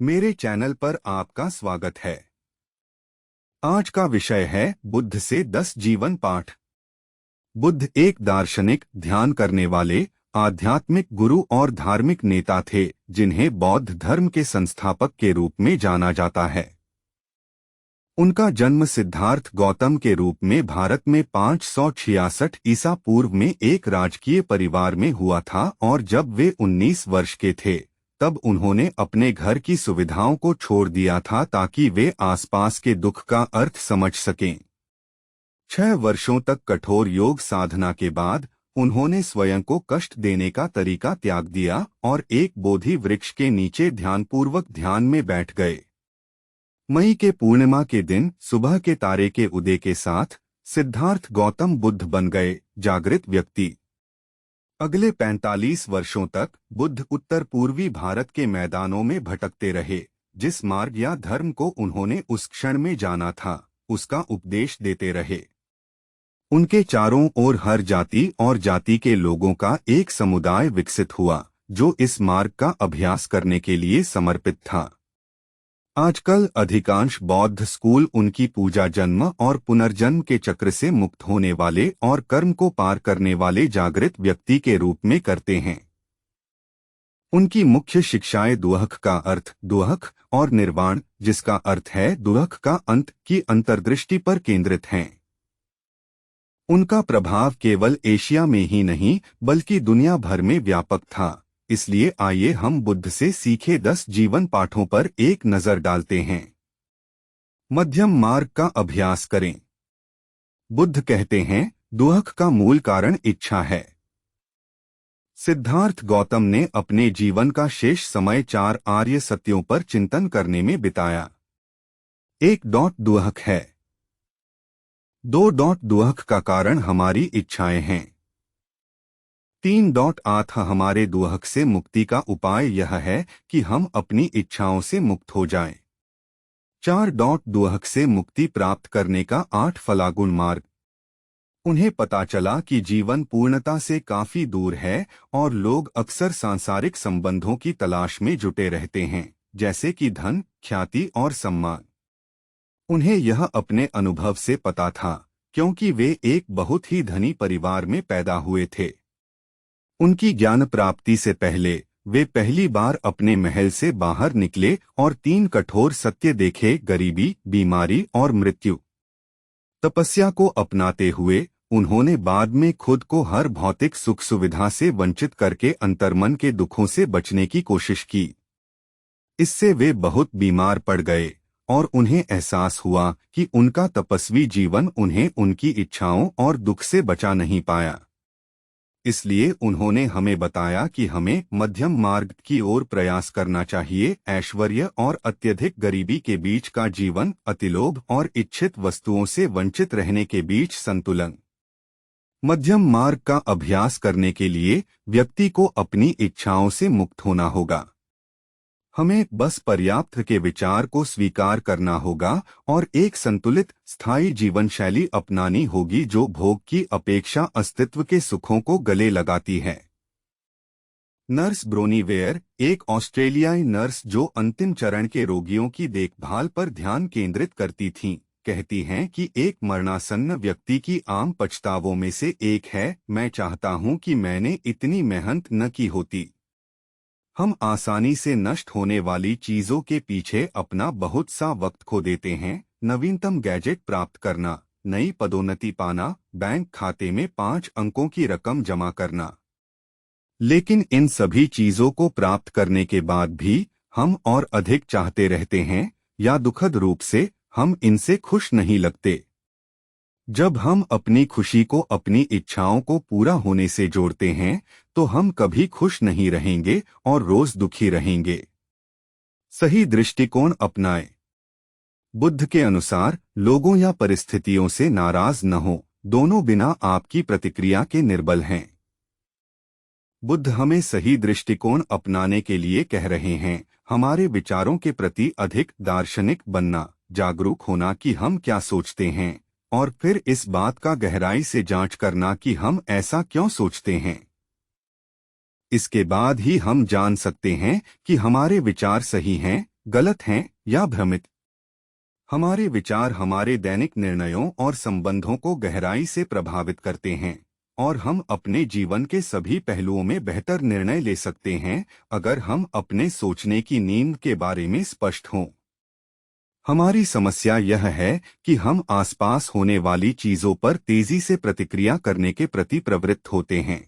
मेरे चैनल पर आपका स्वागत है। आज का विषय है बुद्ध से 10 जीवन पाठ। बुद्ध एक दार्शनिक, ध्यान करने वाले, आध्यात्मिक गुरु और धार्मिक नेता थे जिन्हें बौद्ध धर्म के संस्थापक के रूप में जाना जाता है। उनका जन्म सिद्धार्थ गौतम के रूप में भारत में 566 ईसा पूर्व में एक राजकीय परिवार में हुआ था और जब वे 19 वर्ष के थे तब उन्होंने अपने घर की सुविधाओं को छोड़ दिया था ताकि वे आसपास के दुख का अर्थ समझ सकें। 6 वर्षों तक कठोर योग साधना के बाद उन्होंने स्वयं को कष्ट देने का तरीका त्याग दिया और एक बोधि वृक्ष के नीचे ध्यानपूर्वक ध्यान में बैठ गए। मई के पूर्णिमा के दिन सुबह के तारे के उदय के साथ सिद्धार्थ गौतम बुद्ध बन गए जागृत व्यक्ति। अगले 45 वर्षों तक बुद्ध उत्तर पूर्वी भारत के मैदानों में भटकते रहे। जिस मार्ग या धर्म को उन्होंने उस क्षण में जाना था उसका उपदेश देते रहे। उनके चारों ओर हर जाति और जाति के लोगों का एक समुदाय विकसित हुआ जो इस मार्ग का अभ्यास करने के लिए समर्पित था। आजकल अधिकांश बौद्ध स्कूल उनकी पूजा जन्म और पुनर्जन्म के चक्र से मुक्त होने वाले और कर्म को पार करने वाले जागृत व्यक्ति के रूप में करते हैं। उनकी मुख्य शिक्षाएं दुहख का अर्थ, दुहख और निर्वाण, जिसका अर्थ है दुहख का अंत, की अंतर्दृष्टि पर केंद्रित हैं। उनका प्रभाव केवल एशिया में ही नहीं बल्कि दुनिया भर में व्यापक था। इसलिए आइए हम बुद्ध से सीखे 10 जीवन पाठों पर एक नजर डालते हैं। मध्यम मार्ग का अभ्यास करें। बुद्ध कहते हैं, दुहख का मूल कारण इच्छा है। सिद्धार्थ गौतम ने अपने जीवन का शेष समय 4 आर्य सत्यों पर चिंतन करने में बिताया। 1. दुहख है। 2. दुहख का कारण हमारी इच्छाएं हैं। 3. हमारे दुहख से मुक्ति का उपाय यह है कि हम अपनी इच्छाओं से मुक्त हो जाएं। 4. दुहख से मुक्ति प्राप्त करने का 8 फलागुण मार्ग। उन्हें पता चला कि जीवन पूर्णता से काफी दूर है और लोग अक्सर सांसारिक संबंधों की तलाश में जुटे रहते हैं, जैसे कि धन, ख्याति और सम्मान। उन्हें यह अपने अनुभव से पता था क्योंकि वे एक बहुत ही धनी परिवार में पैदा हुए थे। उनकी ज्ञान प्राप्ति से पहले वे पहली बार अपने महल से बाहर निकले और 3 कठोर सत्य देखे, गरीबी, बीमारी और मृत्यु। तपस्या को अपनाते हुए उन्होंने बाद में खुद को हर भौतिक सुख सुविधा से वंचित करके अंतर्मन के दुखों से बचने की कोशिश की। इससे वे बहुत बीमार पड़ गए और उन्हें एहसास हुआ कि उनका तपस्वी जीवन उन्हें उनकी इच्छाओं और दुख से बचा नहीं पाया। इसलिए उन्होंने हमें बताया कि हमें मध्यम मार्ग की ओर प्रयास करना चाहिए। ऐश्वर्य और अत्यधिक गरीबी के बीच का जीवन, अतिलोभ और इच्छित वस्तुओं से वंचित रहने के बीच संतुलन। मध्यम मार्ग का अभ्यास करने के लिए व्यक्ति को अपनी इच्छाओं से मुक्त होना होगा। हमें बस पर्याप्त के विचार को स्वीकार करना होगा और एक संतुलित, स्थायी जीवन शैली अपनानी होगी जो भोग की अपेक्षा अस्तित्व के सुखों को गले लगाती है। नर्स ब्रोनी वेयर, एक ऑस्ट्रेलियाई नर्स जो अंतिम चरण के रोगियों की देखभाल पर ध्यान केंद्रित करती थीं, कहती हैं कि एक मरणासन्न व्यक्ति की आम पछतावों में से एक है, मैं चाहता हूं कि मैंने इतनी मेहनत न की होती। हम आसानी से नष्ट होने वाली चीजों के पीछे अपना बहुत सा वक्त खो देते हैं। नवीनतम गैजेट प्राप्त करना, नई पदोन्नति पाना, बैंक खाते में 5 अंकों की रकम जमा करना। लेकिन इन सभी चीजों को प्राप्त करने के बाद भी हम और अधिक चाहते रहते हैं या दुखद रूप से हम इनसे खुश नहीं लगते। जब हम अपनी खुशी को अपनी इच्छाओं को पूरा होने से जोड़ते हैं तो हम कभी खुश नहीं रहेंगे और रोज दुखी रहेंगे। सही दृष्टिकोण अपनाएं। बुद्ध के अनुसार लोगों या परिस्थितियों से नाराज न हो, दोनों बिना आपकी प्रतिक्रिया के निर्बल हैं। बुद्ध हमें सही दृष्टिकोण अपनाने के लिए कह रहे हैं, हमारे विचारों के प्रति अधिक दार्शनिक बनना, जागरूक होना कि हम क्या सोचते हैं और फिर इस बात का गहराई से जांच करना कि हम ऐसा क्यों सोचते हैं। इसके बाद ही हम जान सकते हैं कि हमारे विचार सही हैं गलत हैं या भ्रमित। हमारे विचार हमारे दैनिक निर्णयों और संबंधों को गहराई से प्रभावित करते हैं, और हम अपने जीवन के सभी पहलुओं में बेहतर निर्णय ले सकते हैं अगर हम अपने सोचने की नींव के बारे में स्पष्ट हों। हमारी समस्या यह है कि हम आसपास होने वाली चीजों पर तेजी से प्रतिक्रिया करने के प्रति प्रवृत्त होते हैं।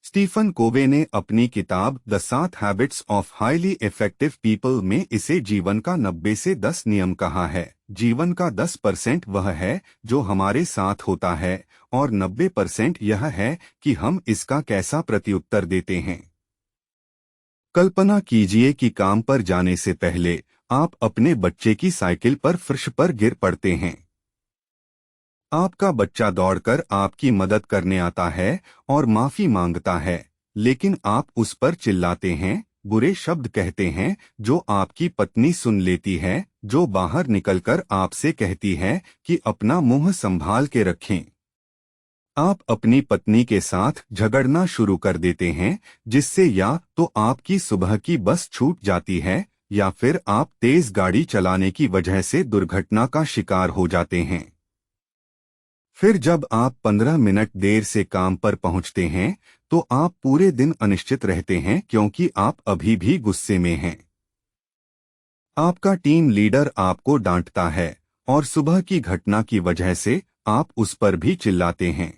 स्टीफन कोवे ने अपनी किताब the 7 habits of highly effective people में इसे जीवन का 90 से 10 नियम कहा है। जीवन का 10% वह है जो हमारे साथ होता है और 90% यह है कि हम इसका कैसा प्रत्युत्तर देते हैं। कल्पना कीजिए कि काम पर जाने से पहले आप अपने बच्चे की साइकिल पर फर्श पर गिर पड़ते हैं। आपका बच्चा दौड़कर आपकी मदद करने आता है और माफी मांगता है, लेकिन आप उस पर चिल्लाते हैं, बुरे शब्द कहते हैं, जो आपकी पत्नी सुन लेती है, जो बाहर निकलकर आपसे कहती है कि अपना मुंह संभाल के रखें। आप अपनी पत्नी के साथ झगड़ना शुरू कर देते हैं, जिससे या तो आपकी सुबह की बस छूट जाती है या फिर आप तेज गाड़ी चलाने की वजह से दुर्घटना का शिकार हो जाते हैं। फिर जब आप 15 मिनट देर से काम पर पहुंचते हैं तो आप पूरे दिन अनिश्चित रहते हैं क्योंकि आप अभी भी गुस्से में हैं। आपका टीम लीडर आपको डांटता है और सुबह की घटना की वजह से आप उस पर भी चिल्लाते हैं।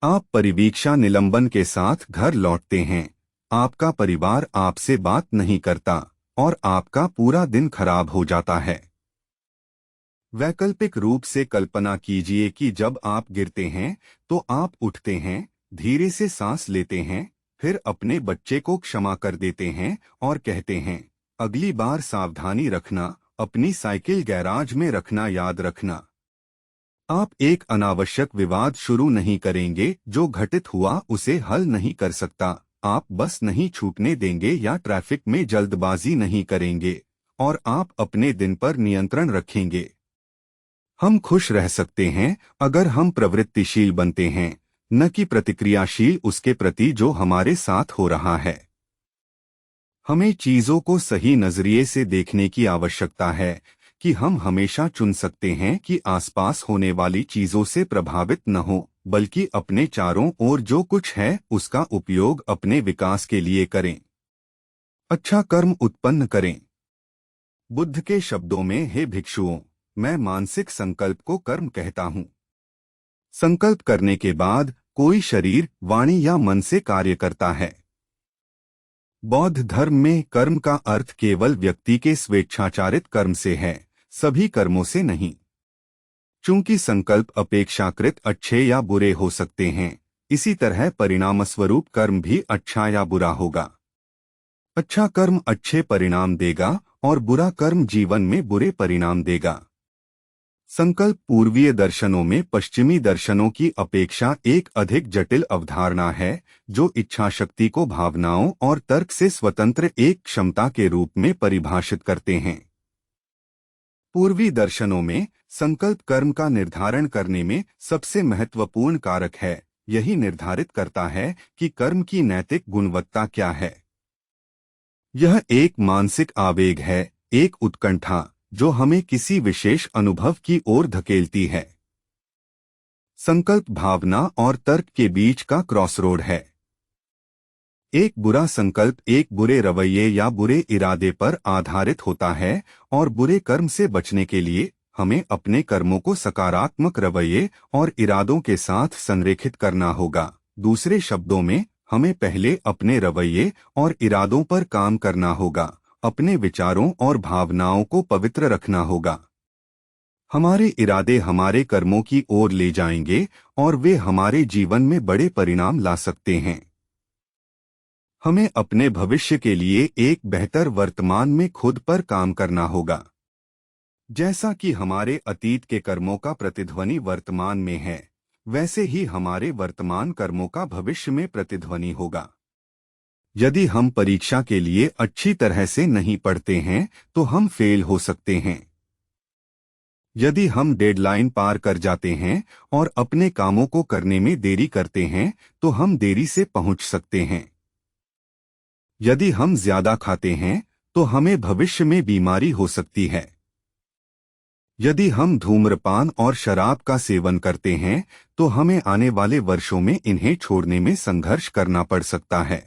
आप परिवीक्षा निलंबन के साथ घर लौटते हैं, आपका परिवार आपसे बात नहीं करता और आपका पूरा दिन खराब हो जाता है। वैकल्पिक रूप से कल्पना कीजिए कि जब आप गिरते हैं तो आप उठते हैं, धीरे से सांस लेते हैं, फिर अपने बच्चे को क्षमा कर देते हैं और कहते हैं, अगली बार सावधानी रखना, अपनी साइकिल गैराज में रखना याद रखना। आप एक अनावश्यक विवाद शुरू नहीं करेंगे, जो घटित हुआ उसे हल नहीं कर सकता। आप बस नहीं छूटने देंगे या ट्रैफिक में जल्दबाजी नहीं करेंगे, और आप अपने दिन पर नियंत्रण रखेंगे। हम खुश रह सकते हैं अगर हम प्रवृत्तिशील बनते हैं, न कि प्रतिक्रियाशील उसके प्रति जो हमारे साथ हो रहा है। हमें चीजों को सही नजरिए से देखने की आवश्यकता है कि हम हमेशा चुन सकते हैं कि आसपास होने वाली चीजों से प्रभावित न हो, बल्कि अपने चारों ओर जो कुछ है उसका उपयोग अपने विकास के लिए करें। अच्छा कर्म उत्पन्न करें। बुद्ध के शब्दों में, हे भिक्षुओं, मैं मानसिक संकल्प को कर्म कहता हूँ। संकल्प करने के बाद कोई शरीर, वाणी या मन से कार्य करता है। बौद्ध धर्म में कर्म का अर्थ केवल व्यक्ति के स्वेच्छाचारित कर्म से है, सभी कर्मों से नहीं। चूंकि संकल्प अपेक्षाकृत अच्छे या बुरे हो सकते हैं, इसी तरह परिणामस्वरूप कर्म भी अच्छा या बुरा होगा। अच्छा कर्म अच्छे परिणाम देगा और बुरा कर्म जीवन में बुरे परिणाम देगा। संकल्प पूर्वीय दर्शनों में पश्चिमी दर्शनों की अपेक्षा एक अधिक जटिल अवधारणा है, जो इच्छाशक्ति को भावनाओं और तर्क से स्वतंत्र एक क्षमता के रूप में परिभाषित करते हैं। पूर्वी दर्शनों में संकल्प कर्म का निर्धारण करने में सबसे महत्वपूर्ण कारक है। यही निर्धारित करता है कि कर्म की नैतिक गुणवत्ता क्या है। यह एक मानसिक आवेग है, एक उत्कंठा जो हमें किसी विशेष अनुभव की ओर धकेलती है। संकल्प भावना और तर्क के बीच का क्रॉसरोड है। एक बुरा संकल्प एक बुरे रवैये या बुरे इरादे पर आधारित होता है, और बुरे कर्म से बचने के लिए हमें अपने कर्मों को सकारात्मक रवैये और इरादों के साथ संरेखित करना होगा। दूसरे शब्दों में, हमें पहले अपने रवैये और इरादों पर काम करना होगा, अपने विचारों और भावनाओं को पवित्र रखना होगा। हमारे इरादे हमारे कर्मों की ओर ले जाएंगे और वे हमारे जीवन में बड़े परिणाम ला सकते हैं। हमें अपने भविष्य के लिए एक बेहतर वर्तमान में खुद पर काम करना होगा। जैसा कि हमारे अतीत के कर्मों का प्रतिध्वनि वर्तमान में है, वैसे ही हमारे वर्तमान कर्मों का भविष्य में प्रतिध्वनि होगा। यदि हम परीक्षा के लिए अच्छी तरह से नहीं पढ़ते हैं तो हम फेल हो सकते हैं। यदि हम डेडलाइन पार कर जाते हैं और अपने कामों को करने में देरी करते हैं तो हम देरी से पहुंच सकते हैं। यदि हम ज्यादा खाते हैं तो हमें भविष्य में बीमारी हो सकती है। यदि हम धूम्रपान और शराब का सेवन करते हैं तो हमें आने वाले वर्षों में इन्हें छोड़ने में संघर्ष करना पड़ सकता है।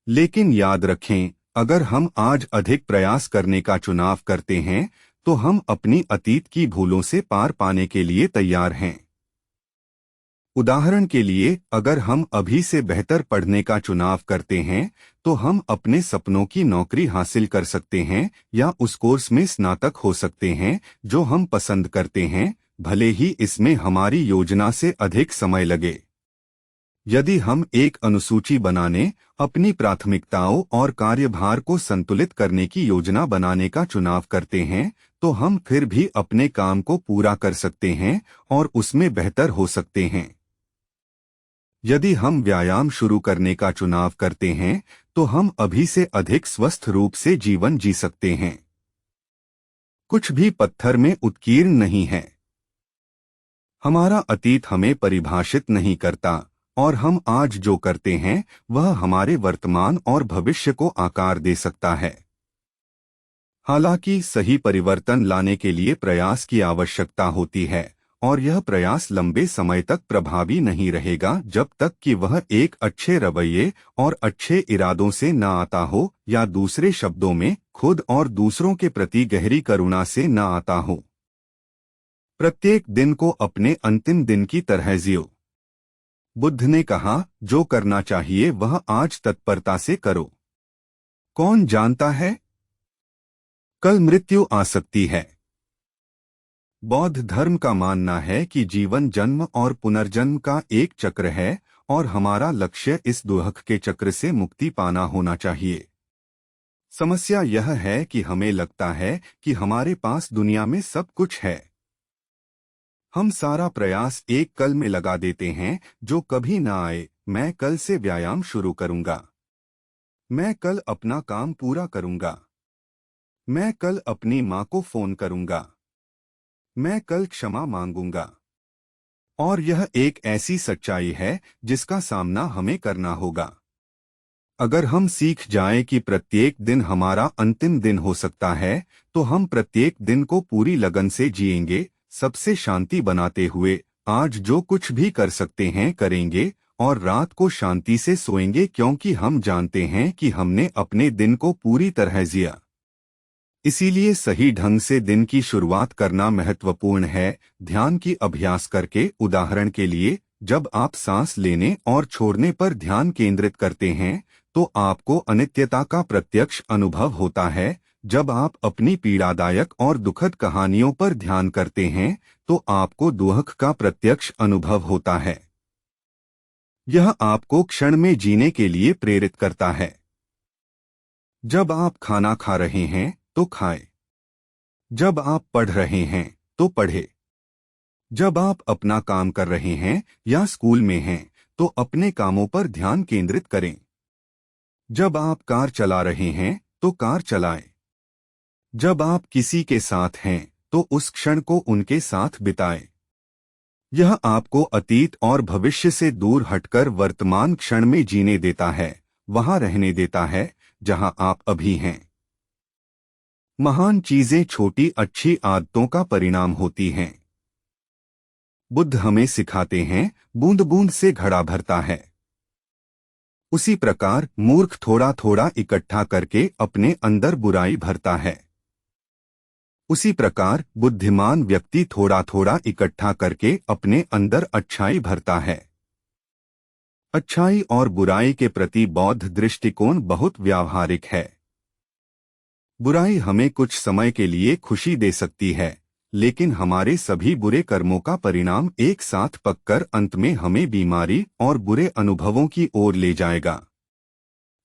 लेकिन याद रखें, अगर हम आज अधिक प्रयास करने का चुनाव करते हैं तो हम अपनी अतीत की भूलों से पार पाने के लिए तैयार हैं। उदाहरण के लिए, अगर हम अभी से बेहतर पढ़ने का चुनाव करते हैं तो हम अपने सपनों की नौकरी हासिल कर सकते हैं या उस कोर्स में स्नातक हो सकते हैं जो हम पसंद करते हैं, भले ही इसमें हमारी योजना से अधिक समय लगे। यदि हम एक अनुसूची बनाने, अपनी प्राथमिकताओं और कार्यभार को संतुलित करने की योजना बनाने का चुनाव करते हैं तो हम फिर भी अपने काम को पूरा कर सकते हैं और उसमें बेहतर हो सकते हैं। यदि हम व्यायाम शुरू करने का चुनाव करते हैं तो हम अभी से अधिक स्वस्थ रूप से जीवन जी सकते हैं। कुछ भी पत्थर में उत्कीर्ण नहीं है। हमारा अतीत हमें परिभाषित नहीं करता और हम आज जो करते हैं वह हमारे वर्तमान और भविष्य को आकार दे सकता है। हालांकि सही परिवर्तन लाने के लिए प्रयास की आवश्यकता होती है और यह प्रयास लंबे समय तक प्रभावी नहीं रहेगा जब तक कि वह एक अच्छे रवैये और अच्छे इरादों से न आता हो, या दूसरे शब्दों में खुद और दूसरों के प्रति गहरी करुणा से न आता हो। प्रत्येक दिन को अपने अंतिम दिन की तरह जियो। बुद्ध ने कहा, जो करना चाहिए वह आज तत्परता से करो। कौन जानता है, कल मृत्यु आ सकती है। बौद्ध धर्म का मानना है कि जीवन जन्म और पुनर्जन्म का एक चक्र है और हमारा लक्ष्य इस दुख के चक्र से मुक्ति पाना होना चाहिए। समस्या यह है कि हमें लगता है कि हमारे पास दुनिया में सब कुछ है। हम सारा प्रयास एक कल में लगा देते हैं जो कभी ना आए। मैं कल से व्यायाम शुरू करूंगा। मैं कल अपना काम पूरा करूंगा। मैं कल अपनी माँ को फोन करूंगा। मैं कल क्षमा मांगूंगा। और यह एक ऐसी सच्चाई है जिसका सामना हमें करना होगा। अगर हम सीख जाएं कि प्रत्येक दिन हमारा अंतिम दिन हो सकता है तो हम प्रत्येक दिन को पूरी लगन से जिएंगे, सबसे शांति बनाते हुए आज जो कुछ भी कर सकते हैं करेंगे और रात को शांति से सोएंगे, क्योंकि हम जानते हैं कि हमने अपने दिन को पूरी तरह जिया। इसीलिए सही ढंग से दिन की शुरुआत करना महत्वपूर्ण है। ध्यान की अभ्यास करके, उदाहरण के लिए, जब आप सांस लेने और छोड़ने पर ध्यान केंद्रित करते हैं तो आपको अनित्यता का प्रत्यक्ष अनुभव होता है। जब आप अपनी पीड़ादायक और दुखद कहानियों पर ध्यान करते हैं तो आपको दुख का प्रत्यक्ष अनुभव होता है। यह आपको क्षण में जीने के लिए प्रेरित करता है। जब आप खाना खा रहे हैं तो खाएं। जब आप पढ़ रहे हैं तो पढ़ें। जब आप अपना काम कर रहे हैं या स्कूल में हैं तो अपने कामों पर ध्यान केंद्रित करें। जब आप कार चला रहे हैं तो कार चलाएं। जब आप किसी के साथ हैं तो उस क्षण को उनके साथ बिताएं। यह आपको अतीत और भविष्य से दूर हटकर वर्तमान क्षण में जीने देता है, वहां रहने देता है जहां आप अभी हैं। महान चीजें छोटी अच्छी आदतों का परिणाम होती हैं। बुद्ध हमें सिखाते हैं, बूंद बूंद से घड़ा भरता है। उसी प्रकार मूर्ख थोड़ा थोड़ा इकट्ठा करके अपने अंदर बुराई भरता है। उसी प्रकार बुद्धिमान व्यक्ति थोड़ा थोड़ा इकट्ठा करके अपने अंदर अच्छाई भरता है। अच्छाई और बुराई के प्रति बौद्ध दृष्टिकोण बहुत व्यावहारिक है। बुराई हमें कुछ समय के लिए खुशी दे सकती है, लेकिन हमारे सभी बुरे कर्मों का परिणाम एक साथ पककर अंत में हमें बीमारी और बुरे अनुभवों की ओर ले जाएगा।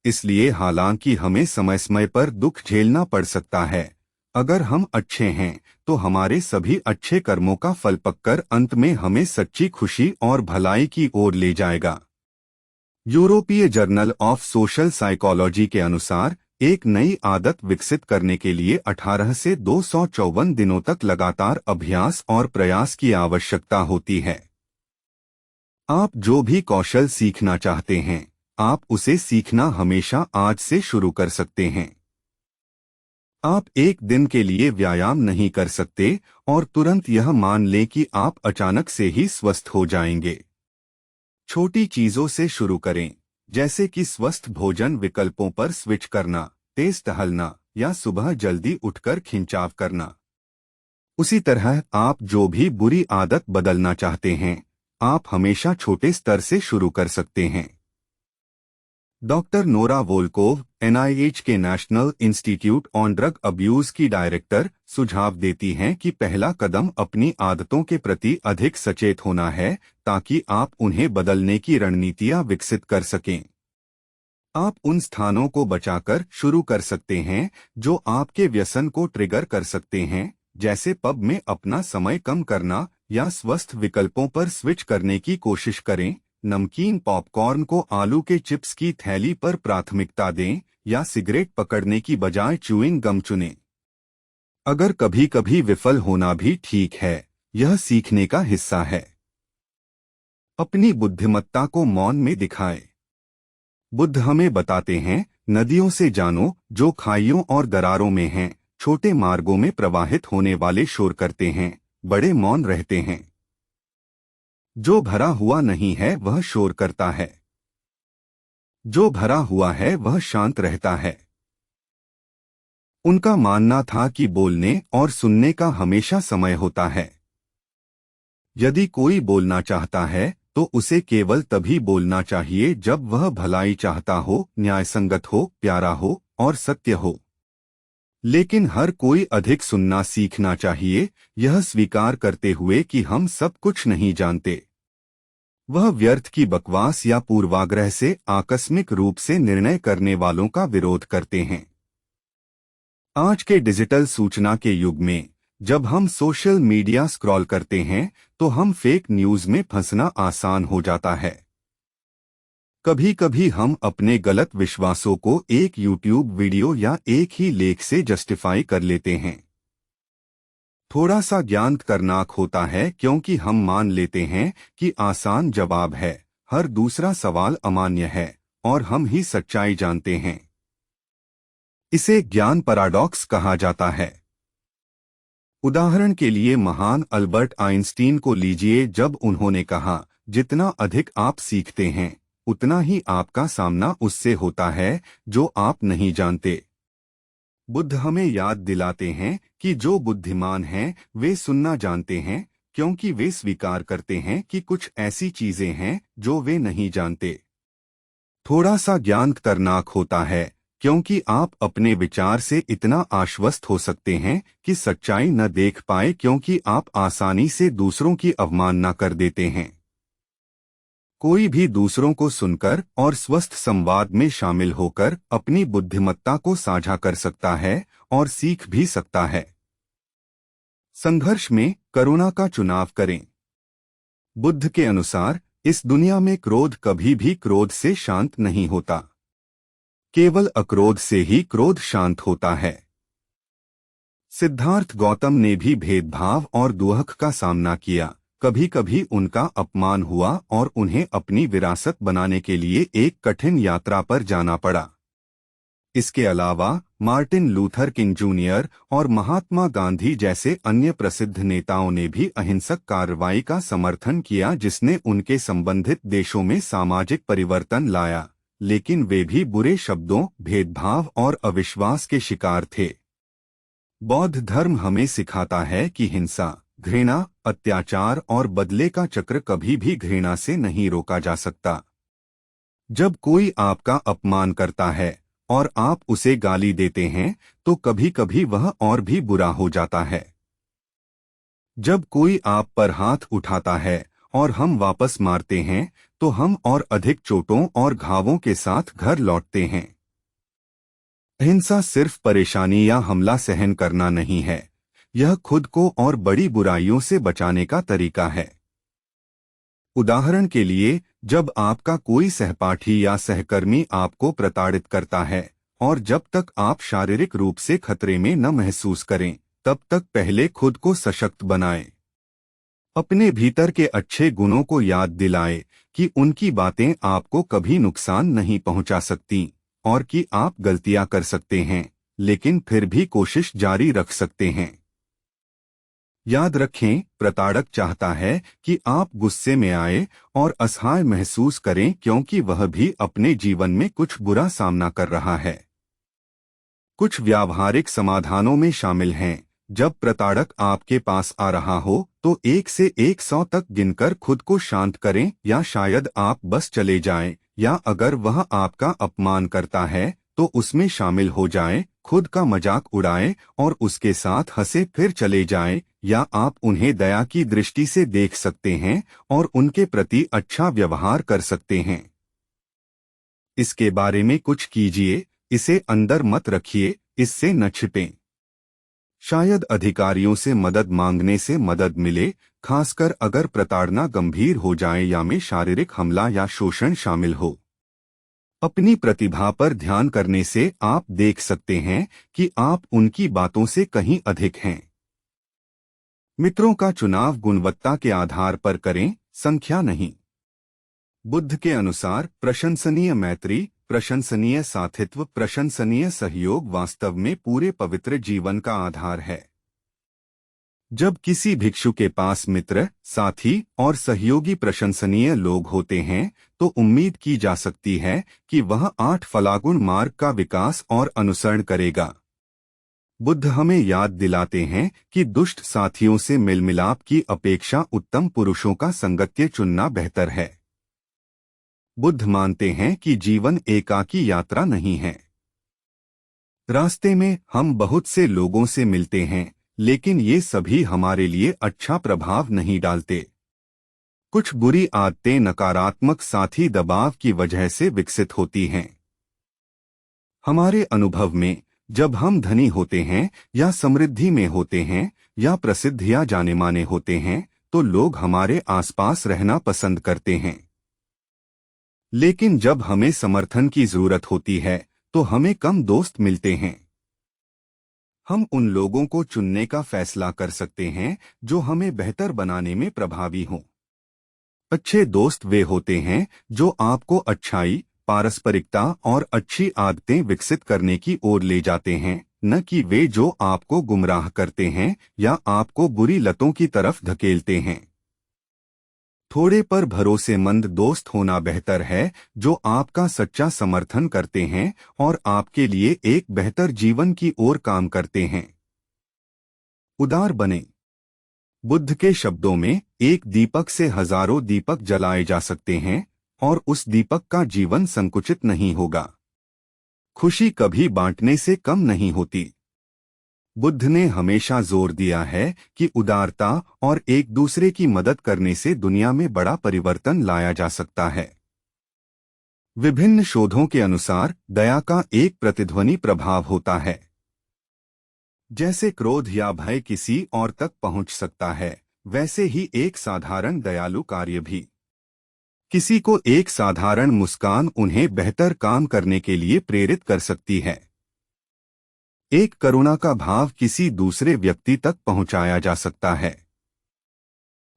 इसलिए हालांकि हमें समय समय पर दुख झेलना पड़ सकता है, अगर हम अच्छे हैं तो हमारे सभी अच्छे कर्मों का फल पककर अंत में हमें सच्ची खुशी और भलाई की ओर ले जाएगा। यूरोपीय जर्नल ऑफ सोशल साइकोलॉजी के अनुसार एक नई आदत विकसित करने के लिए 18 से 254 दिनों तक लगातार अभ्यास और प्रयास की आवश्यकता होती है। आप जो भी कौशल सीखना चाहते हैं, आप उसे सीखना हमेशा आज से शुरू कर सकते हैं। आप एक दिन के लिए व्यायाम नहीं कर सकते और तुरंत यह मान लें कि आप अचानक से ही स्वस्थ हो जाएंगे। छोटी चीजों से शुरू करें, जैसे कि स्वस्थ भोजन विकल्पों पर स्विच करना, तेज टहलना या सुबह जल्दी उठकर खिंचाव करना। उसी तरह आप जो भी बुरी आदत बदलना चाहते हैं, आप हमेशा छोटे स्तर से शुरू कर सकते हैं। डॉक्टर नोरा वोल्कोव, एनआईएच के national institute on drug abuse की डायरेक्टर, सुझाव देती हैं कि पहला कदम अपनी आदतों के प्रति अधिक सचेत होना है, ताकि आप उन्हें बदलने की रणनीतियां विकसित कर सकें। आप उन स्थानों को बचाकर शुरू कर सकते हैं जो आपके व्यसन को ट्रिगर कर सकते हैं, जैसे पब में अपना समय कम करना या स्वस्थ विकल्पों पर स्विच करने की कोशिश करें। नमकीन पॉपकॉर्न को आलू के चिप्स की थैली पर प्राथमिकता दें या सिगरेट पकड़ने की बजाय च्यूइंग गम चुनें। अगर कभी कभी विफल होना भी ठीक है, यह सीखने का हिस्सा है। अपनी बुद्धिमत्ता को मौन में दिखाएं। बुद्ध हमें बताते हैं, नदियों से जानो जो खाइयों और दरारों में हैं, छोटे मार्गों में प्रवाहित होने वाले शोर करते हैं, बड़े मौन रहते हैं। जो भरा हुआ नहीं है वह शोर करता है, जो भरा हुआ है वह शांत रहता है। उनका मानना था कि बोलने और सुनने का हमेशा समय होता है। यदि कोई बोलना चाहता है तो उसे केवल तभी बोलना चाहिए जब वह भलाई चाहता हो, न्यायसंगत हो, प्यारा हो और सत्य हो। लेकिन हर कोई अधिक सुनना सीखना चाहिए, यह स्वीकार करते हुए कि हम सब कुछ नहीं जानते। वह व्यर्थ की बकवास या पूर्वाग्रह से आकस्मिक रूप से निर्णय करने वालों का विरोध करते हैं। आज के डिजिटल सूचना के युग में जब हम सोशल मीडिया स्क्रॉल करते हैं तो हम फेक न्यूज में फंसना आसान हो जाता है। कभी कभी हम अपने गलत विश्वासों को एक यूट्यूब वीडियो या एक ही लेख से जस्टिफाई कर लेते हैं। थोड़ा सा ज्ञान खतरनाक होता है क्योंकि हम मान लेते हैं कि आसान जवाब है, हर दूसरा सवाल अमान्य है और हम ही सच्चाई जानते हैं। इसे ज्ञान पैराडॉक्स कहा जाता है। उदाहरण के लिए महान अल्बर्ट आइंस्टीन को लीजिए, जब उन्होंने कहा, जितना अधिक आप सीखते हैं उतना ही आपका सामना उससे होता है जो आप नहीं जानते। बुद्ध हमें याद दिलाते हैं कि जो बुद्धिमान हैं वे सुनना जानते हैं, क्योंकि वे स्वीकार करते हैं कि कुछ ऐसी चीजें हैं जो वे नहीं जानते। थोड़ा सा ज्ञान खतरनाक होता है क्योंकि आप अपने विचार से इतना आश्वस्त हो सकते हैं कि सच्चाई न देख पाए, क्योंकि आप आसानी से दूसरों की अवमानना कर देते हैं। कोई भी दूसरों को सुनकर और स्वस्थ संवाद में शामिल होकर अपनी बुद्धिमत्ता को साझा कर सकता है और सीख भी सकता है। संघर्ष में करुणा का चुनाव करें। बुद्ध के अनुसार इस दुनिया में क्रोध कभी भी क्रोध से शांत नहीं होता, केवल अक्रोध से ही क्रोध शांत होता है। सिद्धार्थ गौतम ने भी भेदभाव और दुहक का सामना किया, कभी कभी उनका अपमान हुआ और उन्हें अपनी विरासत बनाने के लिए एक कठिन यात्रा पर जाना पड़ा। इसके अलावा मार्टिन लूथर किंग जूनियर और महात्मा गांधी जैसे अन्य प्रसिद्ध नेताओं ने भी अहिंसक कार्रवाई का समर्थन किया, जिसने उनके संबंधित देशों में सामाजिक परिवर्तन लाया, लेकिन वे भी बुरे शब्दों, भेदभाव और अविश्वास के शिकार थे। बौद्ध धर्म हमें सिखाता है कि हिंसा, घृणा, अत्याचार और बदले का चक्र कभी भी घृणा से नहीं रोका जा सकता। जब कोई आपका अपमान करता है और आप उसे गाली देते हैं तो कभी कभी वह और भी बुरा हो जाता है। जब कोई आप पर हाथ उठाता है और हम वापस मारते हैं तो हम और अधिक चोटों और घावों के साथ घर लौटते हैं। अहिंसा सिर्फ परेशानी या हमला सहन करना नहीं है, यह खुद को और बड़ी बुराइयों से बचाने का तरीका है। उदाहरण के लिए, जब आपका कोई सहपाठी या सहकर्मी आपको प्रताड़ित करता है और जब तक आप शारीरिक रूप से खतरे में न महसूस करें, तब तक पहले खुद को सशक्त बनाएं। अपने भीतर के अच्छे गुणों को याद दिलाएं कि उनकी बातें आपको कभी नुकसान नहीं पहुंचा सकती और कि आप गलतियां कर सकते हैं, लेकिन फिर भी कोशिश जारी रख सकते हैं। याद रखें, प्रताड़क चाहता है कि आप गुस्से में आए और असहाय महसूस करें, क्योंकि वह भी अपने जीवन में कुछ बुरा सामना कर रहा है। कुछ व्यावहारिक समाधानों में शामिल हैं। जब प्रताड़क आपके पास आ रहा हो तो 1 से 100 तक गिनकर खुद को शांत करें, या शायद आप बस चले जाएं, या अगर वह आपका अपमान करता है तो उसमें शामिल हो जाएं, खुद का मजाक उड़ाएं और उसके साथ हंसे फिर चले जाएं, या आप उन्हें दया की दृष्टि से देख सकते हैं और उनके प्रति अच्छा व्यवहार कर सकते हैं। इसके बारे में कुछ कीजिए, इसे अंदर मत रखिए, इससे न छिपें। शायद अधिकारियों से मदद मांगने से मदद मिले, खासकर अगर प्रताड़ना गंभीर हो जाए या में शारीरिक हमला या शोषण शामिल हो। अपनी प्रतिभा पर ध्यान करने से आप देख सकते हैं कि आप उनकी बातों से कहीं अधिक हैं। मित्रों का चुनाव गुणवत्ता के आधार पर करें, संख्या नहीं। बुद्ध के अनुसार प्रशंसनीय मैत्री, प्रशंसनीय साथित्व, प्रशंसनीय सहयोग वास्तव में पूरे पवित्र जीवन का आधार है। जब किसी भिक्षु के पास मित्र, साथी और सहयोगी प्रशंसनीय लोग होते हैं तो उम्मीद की जा सकती है कि वह 8 फलागुण मार्ग का विकास और अनुसरण करेगा। बुद्ध हमें याद दिलाते हैं कि दुष्ट साथियों से मेलमिलाप की अपेक्षा उत्तम पुरुषों का संगत्य चुनना बेहतर है। बुद्ध मानते हैं कि जीवन एकाकी यात्रा नहीं है। रास्ते में हम बहुत से लोगों से मिलते हैं, लेकिन ये सभी हमारे लिए अच्छा प्रभाव नहीं डालते। कुछ बुरी आदतें नकारात्मक साथी दबाव की वजह से विकसित होती हैं। हमारे अनुभव में, जब हम धनी होते हैं या समृद्धि में होते हैं या प्रसिद्ध या जाने माने होते हैं, तो लोग हमारे आसपास रहना पसंद करते हैं। लेकिन जब हमें समर्थन की जरूरत होती है तो हमें कम दोस्त मिलते हैं। हम उन लोगों को चुनने का फैसला कर सकते हैं जो हमें बेहतर बनाने में प्रभावी हों। अच्छे दोस्त वे होते हैं जो आपको अच्छाई, पारस्परिकता और अच्छी आदतें विकसित करने की ओर ले जाते हैं, न कि वे जो आपको गुमराह करते हैं या आपको बुरी लतों की तरफ धकेलते हैं। थोड़े पर भरोसेमंद दोस्त होना बेहतर है, जो आपका सच्चा समर्थन करते हैं और आपके लिए एक बेहतर जीवन की ओर काम करते हैं। उदार बने। बुद्ध के शब्दों में, एक दीपक से हजारों दीपक जलाए जा सकते हैं और उस दीपक का जीवन संकुचित नहीं होगा। खुशी कभी बांटने से कम नहीं होती। बुद्ध ने हमेशा जोर दिया है कि उदारता और एक दूसरे की मदद करने से दुनिया में बड़ा परिवर्तन लाया जा सकता है। विभिन्न शोधों के अनुसार दया का एक प्रतिध्वनि प्रभाव होता है। जैसे क्रोध या भय किसी और तक पहुंच सकता है, वैसे ही एक साधारण दयालु कार्य भी। किसी को एक साधारण मुस्कान उन्हें बेहतर काम करने के लिए प्रेरित कर सकती है। एक करुणा का भाव किसी दूसरे व्यक्ति तक पहुंचाया जा सकता है।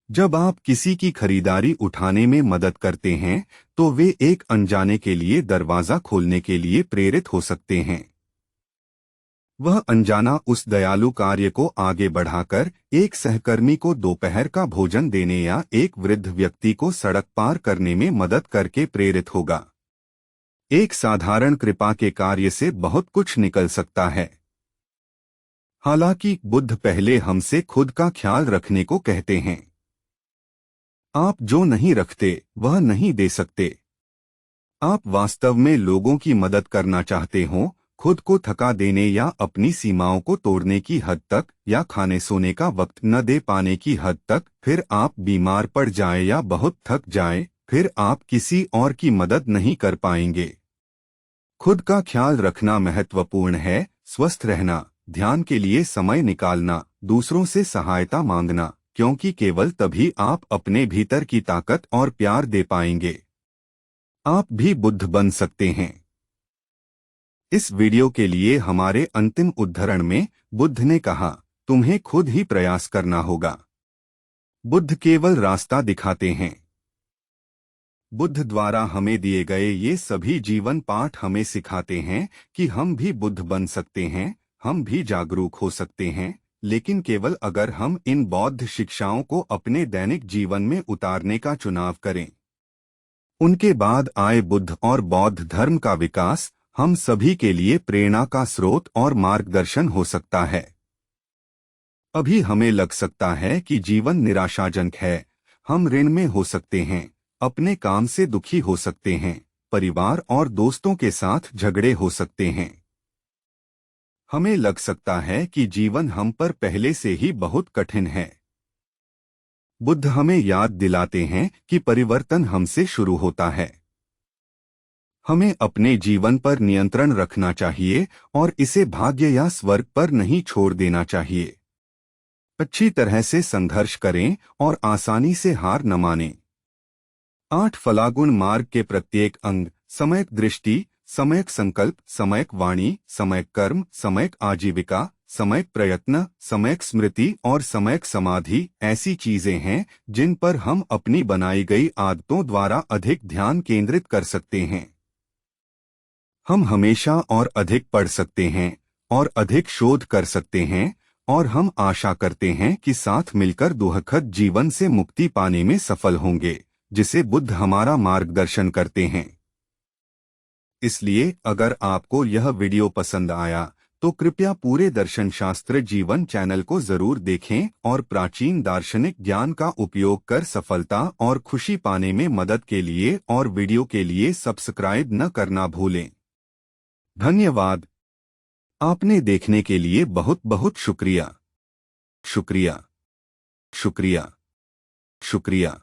जब आप किसी की खरीदारी उठाने में मदद करते हैं तो वे एक अनजाने के लिए दरवाजा खोलने के लिए प्रेरित हो सकते हैं। वह अनजाना उस दयालु कार्य को आगे बढ़ाकर एक सहकर्मी को दोपहर का भोजन देने या एक वृद्ध व्यक्ति को सड़क पार करने में मदद करके प्रेरित होगा। एक साधारण कृपा के कार्य से बहुत कुछ निकल सकता है। हालांकि बुद्ध पहले हमसे खुद का ख्याल रखने को कहते हैं। आप जो नहीं रखते वह नहीं दे सकते। आप वास्तव में लोगों की मदद करना चाहते हो, खुद को थका देने या अपनी सीमाओं को तोड़ने की हद तक, या खाने सोने का वक्त न दे पाने की हद तक, फिर आप बीमार पड़ जाए या बहुत थक जाए, फिर आप किसी और की मदद नहीं कर पाएंगे। खुद का ख्याल रखना महत्वपूर्ण है। स्वस्थ रहना, ध्यान के लिए समय निकालना, दूसरों से सहायता मांगना, क्योंकि केवल तभी आप अपने भीतर की ताकत और प्यार दे पाएंगे। आप भी बुद्ध बन सकते हैं। इस वीडियो के लिए हमारे अंतिम उद्धरण में बुद्ध ने कहा, तुम्हें खुद ही प्रयास करना होगा। बुद्ध केवल रास्ता दिखाते हैं। बुद्ध द्वारा हमें दिए गए ये सभी जीवन पाठ हमें सिखाते हैं कि हम भी बुद्ध बन सकते हैं, हम भी जागरूक हो सकते हैं, लेकिन केवल अगर हम इन बौद्ध शिक्षाओं को अपने दैनिक जीवन में उतारने का चुनाव करें। उनके बाद आए बुद्ध और बौद्ध धर्म का विकास हम सभी के लिए प्रेरणा का स्रोत और मार्गदर्शन हो सकता है। अभी हमें लग सकता है कि जीवन निराशाजनक है, हम ऋण में हो सकते हैं, अपने काम से दुखी हो सकते हैं, परिवार और दोस्तों के साथ झगड़े हो सकते हैं। हमें लग सकता है कि जीवन हम पर पहले से ही बहुत कठिन है। बुद्ध हमें याद दिलाते हैं कि परिवर्तन हमसे शुरू होता है। हमें अपने जीवन पर नियंत्रण रखना चाहिए और इसे भाग्य या स्वर्ग पर नहीं छोड़ देना चाहिए। अच्छी तरह से संघर्ष करें और आसानी से हार न मानें। 8 फलागुण मार्ग के प्रत्येक अंग समयक दृष्टि, समयक संकल्प, समयक वाणी, समयक कर्म, समयक आजीविका, समयक प्रयत्न, समयक स्मृति और समयक समाधि ऐसी चीजें हैं जिन पर हम अपनी बनाई गई आदतों द्वारा अधिक ध्यान केंद्रित कर सकते हैं। हम हमेशा और अधिक पढ़ सकते हैं और अधिक शोध कर सकते हैं और हम आशा करते हैं कि साथ मिलकर दुखद जीवन से मुक्ति पाने में सफल होंगे, जिसे बुद्ध हमारा मार्गदर्शन करते हैं। इसलिए अगर आपको यह वीडियो पसंद आया तो कृपया पूरे दर्शन शास्त्र जीवन चैनल को जरूर देखें और प्राचीन दार्शनिक ज्ञान का उपयोग कर सफलता और खुशी पाने में मदद के लिए और वीडियो के लिए सब्सक्राइब न करना भूलें। धन्यवाद। आपने देखने के लिए बहुत बहुत शुक्रिया। शुक्रिया। शुक्रिया। शुक्रिया।